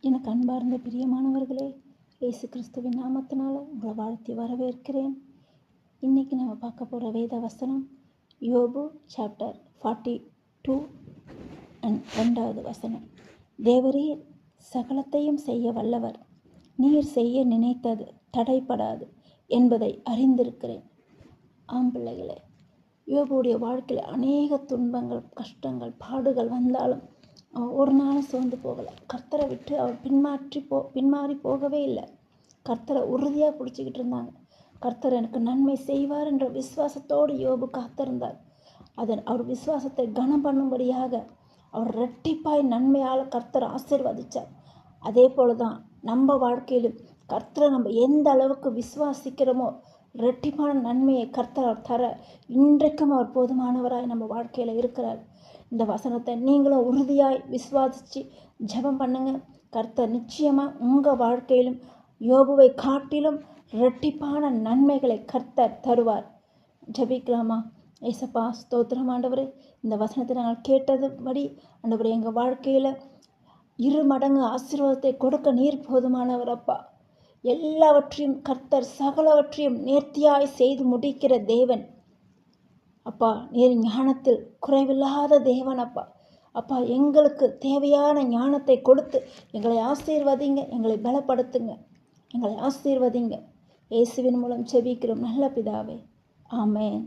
எனக்கு அன்பார்ந்த பிரியமானவர்களே, இயேசு கிறிஸ்துவின் நாமத்தினால உங்களை வாழ்த்தி வரவேற்கிறேன். இன்றைக்கி நம்ம பார்க்க போகிற வேத வசனம் யோபு சாப்டர் 42 அண்ட் 2வது வசனம். தேவரீர் சகலத்தையும் செய்ய வல்லவர், நீர் செய்ய நினைத்தது தடைப்படாது என்பதை அறிந்திருக்கிறேன். ஆம்பிள்ளைகளே, யோபுடைய வாழ்க்கையில் அநேக துன்பங்கள், கஷ்டங்கள், பாடுகள் வந்தாலும் ஒரு நாளும் சோர்ந்து போகலை. கர்த்தரை விட்டு அவர் பின்மாறி போகவே இல்லை. கர்த்தரை உறுதியாக பிடிச்சிக்கிட்டு இருந்தாங்க. கர்த்தர் எனக்கு நன்மை செய்வார் என்ற விசுவாசத்தோடு யோபு காத்திருந்தார். அவர் விசுவாசத்தை கனம் பண்ணும்படியாக அவர் இரட்டிப்பாய் நன்மையால் கர்த்தர் ஆசீர்வதித்தார். அதே போல தான் நம்ம வாழ்க்கையிலும் கர்த்தரை நம்ம எந்த அளவுக்கு விசுவாசிக்கிறோமோ இரட்டிப்பான நன்மையை கர்த்தர் அவர் தர இன்றைக்கும் அவர் போதுமானவராய் நம்ம வாழ்க்கையில் இருக்கிறார். இந்த வசனத்தை நீங்களும் உறுதியாய் விசுவாசித்து ஜெபம் பண்ணுங்க. கர்த்தர் நிச்சயமாக உங்கள் வாழ்க்கையிலும் யோபுவை காட்டிலும் இரட்டிப்பான நன்மைகளை கர்த்தர் தருவார். ஜெபிக்கலாமா? ஏசப்பா, ஸ்தோத்திரம் ஆண்டவரே. இந்த வசனத்தை நாங்கள் கேட்டதுபடி ஆண்டவரே, எங்கள் வாழ்க்கையில் 2 மடங்கு ஆசீர்வாதத்தை கொடுக்க நீர் போதுமானவர் அப்பா. எல்லாவற்றையும் கர்த்தர் சகலவற்றையும் நேர்த்தியாய் செய்து முடிக்கிற தேவன் அப்பா. நீர் ஞானத்தில் குறைவில்லாத தேவன் அப்பா. அப்பா, எங்களுக்கு தேவையான ஞானத்தை கொடுத்து எங்களை ஆசீர்வதிங்க, எங்களை பலப்படுத்துங்க, எங்களை ஆசீர்வதிங்க. இயேசுவின் மூலம் ஜெபிக்கிறோம் நல்ல பிதாவே, ஆமென்.